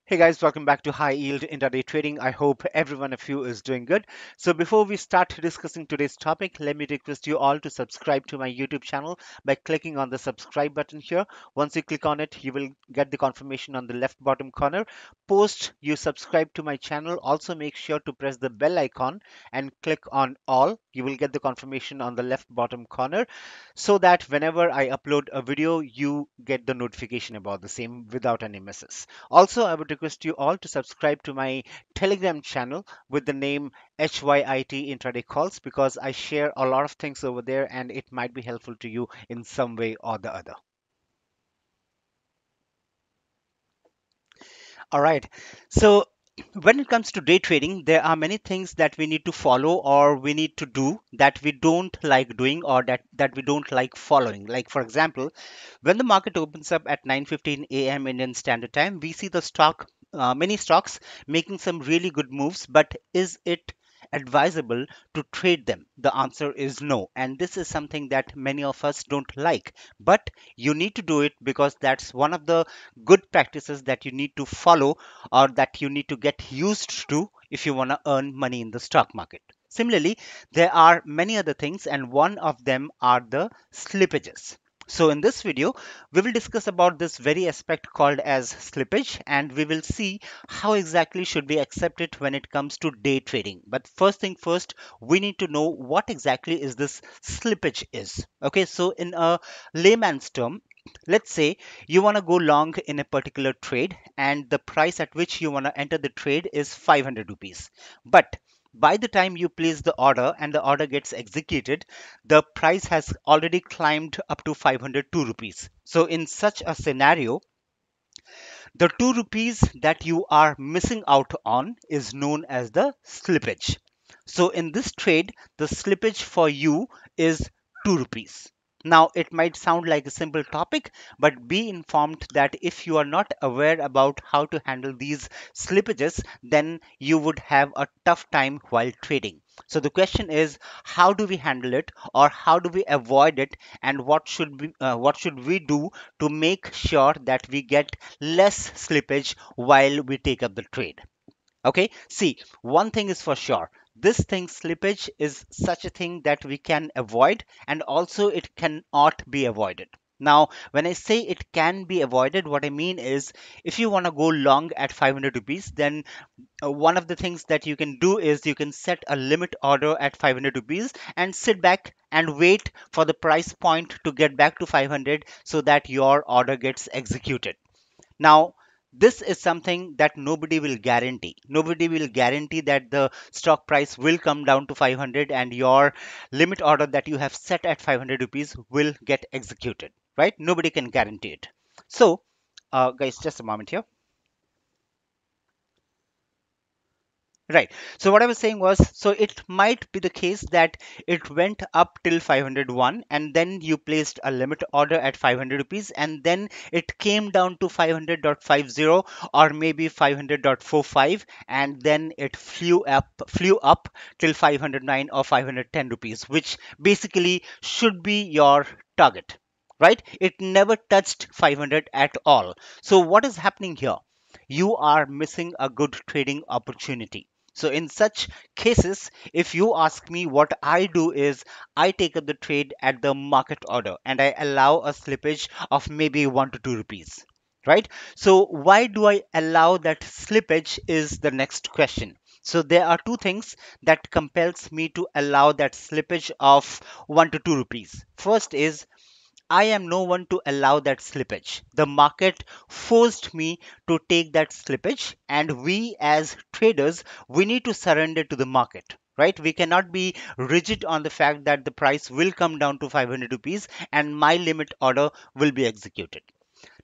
Hey guys, welcome back to High Yield Intraday Trading. I hope every one of you is doing good. So before we start discussing today's topic, let me request you all to subscribe to my YouTube channel by clicking on the subscribe button here. Once you click on it, you will get the confirmation on the left bottom corner. Post you subscribe to my channel, also make sure to press the bell icon and click on all. You will get the confirmation on the left bottom corner so that whenever I upload a video, you get the notification about the same without any misses. Also, I would request you all to subscribe to my Telegram channel with the name HYIT Intraday Calls because I share a lot of things over there and it might be helpful to you in some way or the other. All right. So when it comes to day trading, there are many things that we need to follow or we need to do that we don't like doing or that we don't like following. Like for example, when the market opens up at 9:15 a.m. Indian Standard Time, we see the many stocks making some really good moves. But is it advisable to trade them? The answer is no, and this is something that many of us don't like. But you need to do it because that's one of the good practices that you need to follow or that you need to get used to if you want to earn money in the stock market. Similarly, there are many other things, and one of them are the slippages. So in this video, we will discuss about this very aspect called as slippage, and we will see how exactly should we accept it when it comes to day trading. But first thing first, we need to know what exactly is this slippage is. Okay, so in a layman's term, let's say you want to go long in a particular trade and the price at which you want to enter the trade is 500 rupees. But by the time you place the order and the order gets executed, the price has already climbed up to 502 rupees. So in such a scenario, the 2 rupees that you are missing out on is known as the slippage. So in this trade, the slippage for you is 2 rupees. Now, it might sound like a simple topic, but be informed that if you are not aware about how to handle these slippages, then you would have a tough time while trading. So the question is, how do we handle it, or how do we avoid it, and what should we do to make sure that we get less slippage while we take up the trade? Okay, see, one thing is for sure. This thing, slippage, is such a thing that we can avoid, and also it cannot be avoided. Now, when I say it can be avoided, what I mean is if you want to go long at 500 rupees, then one of the things that you can do is you can set a limit order at 500 rupees and sit back and wait for the price point to get back to 500 so that your order gets executed. Now, this is something that nobody will guarantee. Nobody will guarantee that the stock price will come down to 500 and your limit order that you have set at 500 rupees will get executed, right? Nobody can guarantee it. So, guys, just a moment here. Right. So what I was saying was, so it might be the case that it went up till 501 and then you placed a limit order at 500 rupees and then it came down to 500.50 or maybe 500.45 and then it flew up till 509 or 510 rupees, which basically should be your target. Right? It never touched 500 at all. So what is happening here? You are missing a good trading opportunity. So in such cases, if you ask me, what I do is I take up the trade at the market order and I allow a slippage of maybe 1 to 2 rupees. Right? So why do I allow that slippage is the next question. So there are two things that compels me to allow that slippage of 1 to 2 rupees. First is I am no one to allow that slippage. The market forced me to take that slippage, and we as traders, we need to surrender to the market. Right? We cannot be rigid on the fact that the price will come down to 500 rupees and my limit order will be executed.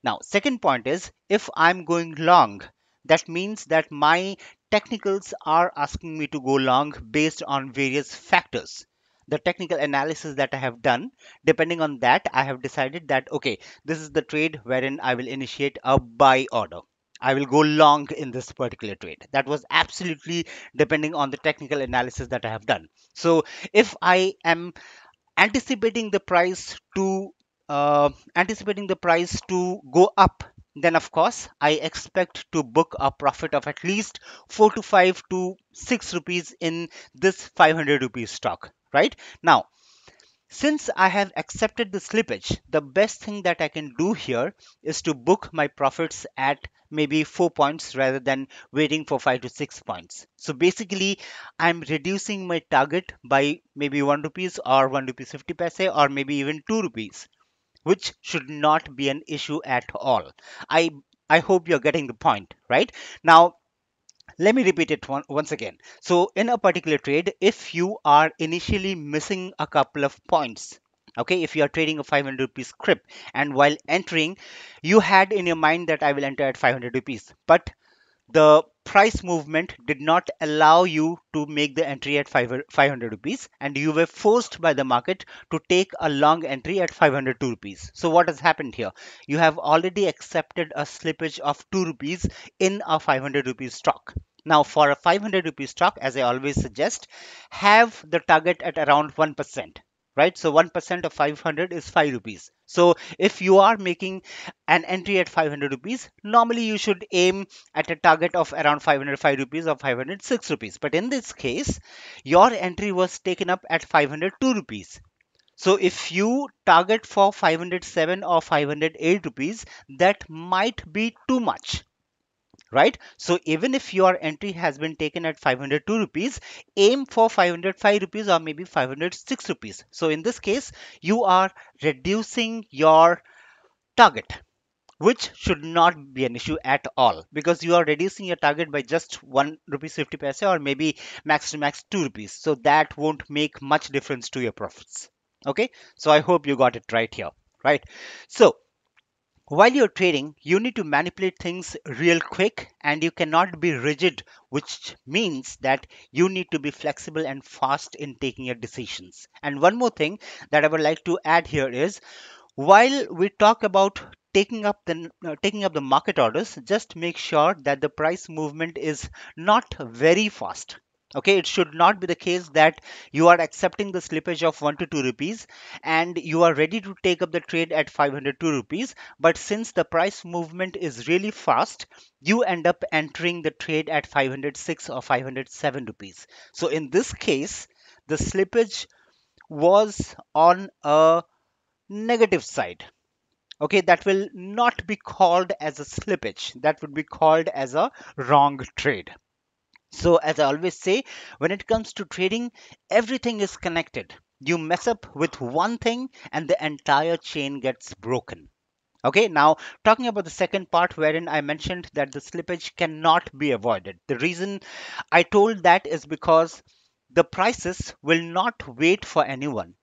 Now, second point is if I'm going long, that means that my technicals are asking me to go long based on various factors. The technical analysis that I have done, depending on that, I have decided that okay, this is the trade wherein I will initiate a buy order. I will go long in this particular trade. That was absolutely depending on the technical analysis that I have done. So if I am anticipating the price to anticipating the price to go up, then of course I expect to book a profit of at least 4 to 5 to 6 rupees in this 500 rupees stock, right? Now, since I have accepted the slippage, the best thing that I can do here is to book my profits at maybe 4 points rather than waiting for 5 to 6 points. So basically, I'm reducing my target by maybe 1 rupees or 1 rupees 50 paise or maybe even 2 rupees, which should not be an issue at all. I I hope you're getting the point, right? Now, let me repeat it once again. So, in a particular trade, if you are initially missing a couple of points, okay, if you are trading a 500 rupees script and while entering, you had in your mind that I will enter at 500 rupees, but the price movement did not allow you to make the entry at 500 rupees, and you were forced by the market to take a long entry at 502 rupees. So what has happened here? You have already accepted a slippage of 2 rupees in a 500 rupees stock. Now for a 500 rupees stock, as I always suggest, have the target at around 1%, right? So 1% of 500 is 5 rupees. So if you are making an entry at 500 rupees, normally you should aim at a target of around 505 rupees or 506 rupees. But in this case, your entry was taken up at 502 rupees. So if you target for 507 or 508 rupees, that might be too much, right? So even if your entry has been taken at 502 rupees, aim for 505 rupees or maybe 506 rupees. So in this case, you are reducing your target, which should not be an issue at all, because you are reducing your target by just 1 rupees 50 paise or maybe max to max 2 rupees. So that won't make much difference to your profits. Okay, so I hope you got it right here, right? So while you're trading, you need to manipulate things real quick and you cannot be rigid, which means that you need to be flexible and fast in taking your decisions. And one more thing that I would like to add here is, while we talk about taking up the market orders, just make sure that the price movement is not very fast. Okay, it should not be the case that you are accepting the slippage of 1 to 2 rupees and you are ready to take up the trade at 502 rupees, but since the price movement is really fast, you end up entering the trade at 506 or 507 rupees. So in this case, the slippage was on a negative side. Okay, that will not be called as a slippage, that would be called as a wrong trade. So as I always say, when it comes to trading, everything is connected. You mess up with one thing and the entire chain gets broken. Okay, now talking about the second part wherein I mentioned that the slippage cannot be avoided, the reason I told that is because the prices will not wait for anyone,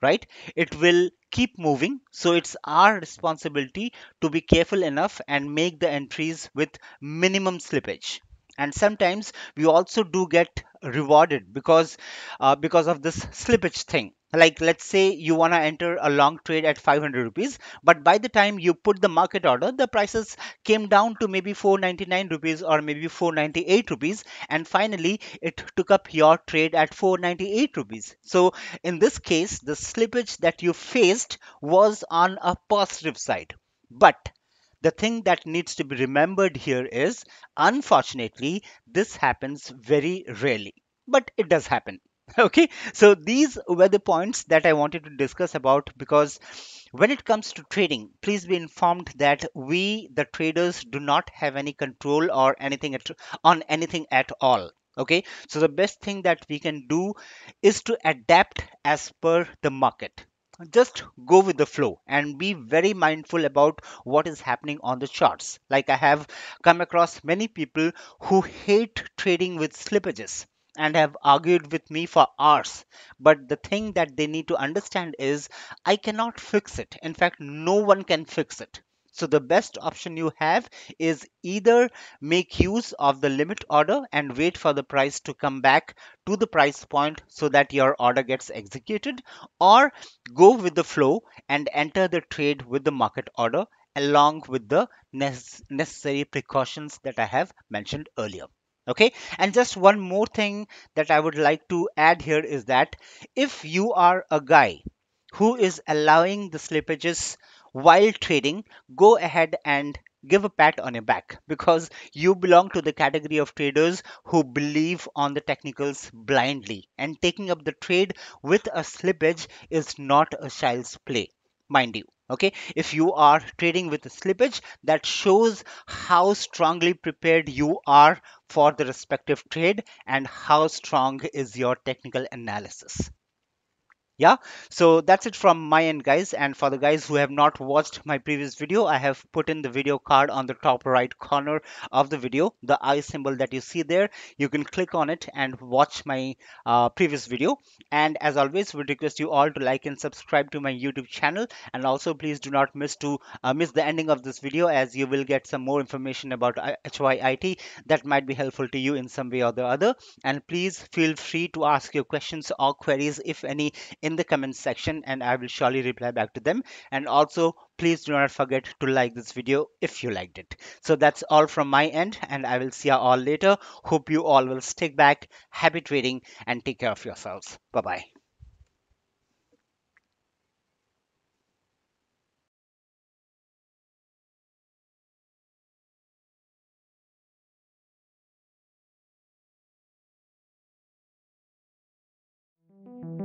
right? It will keep moving. So it's our responsibility to be careful enough and make the entries with minimum slippage. And sometimes we also do get rewarded because of this slippage thing. Like let's say you want to enter a long trade at 500 rupees, but by the time you put the market order, the prices came down to maybe 499 rupees or maybe 498 rupees, and finally it took up your trade at 498 rupees. So in this case, the slippage that you faced was on a positive side. But the thing that needs to be remembered here is, unfortunately, this happens very rarely, but it does happen. Okay, so these were the points that I wanted to discuss about, because when it comes to trading, please be informed that we, the traders, do not have any control or on anything at all. Okay, so the best thing that we can do is to adapt as per the market. Just go with the flow and be very mindful about what is happening on the charts. Like I have come across many people who hate trading with slippages and have argued with me for hours. But the thing that they need to understand is, I cannot fix it. In fact, no one can fix it. So the best option you have is either make use of the limit order and wait for the price to come back to the price point so that your order gets executed, or go with the flow and enter the trade with the market order along with the necessary precautions that I have mentioned earlier. Okay, and just one more thing that I would like to add here is that if you are a guy who is allowing the slippages while trading, go ahead and give a pat on your back, because you belong to the category of traders who believe on the technicals blindly, and taking up the trade with a slippage is not a child's play, mind you. Okay, if you are trading with a slippage, that shows how strongly prepared you are for the respective trade and how strong is your technical analysis. Yeah, so that's it from my end, guys. And for the guys who have not watched my previous video, I have put in the video card on the top right corner of the video, the eye symbol that you see there. You can click on it and watch my previous video. And as always, we request you all to like and subscribe to my YouTube channel. And also please do not miss the ending of this video, as you will get some more information about HYIT that might be helpful to you in some way or the other. And please feel free to ask your questions or queries, if any, in the comment section, and I will surely reply back to them. And also, please do not forget to like this video if you liked it. So that's all from my end, and I will see you all later. Hope you all will stick back. Happy trading and take care of yourselves. Bye bye.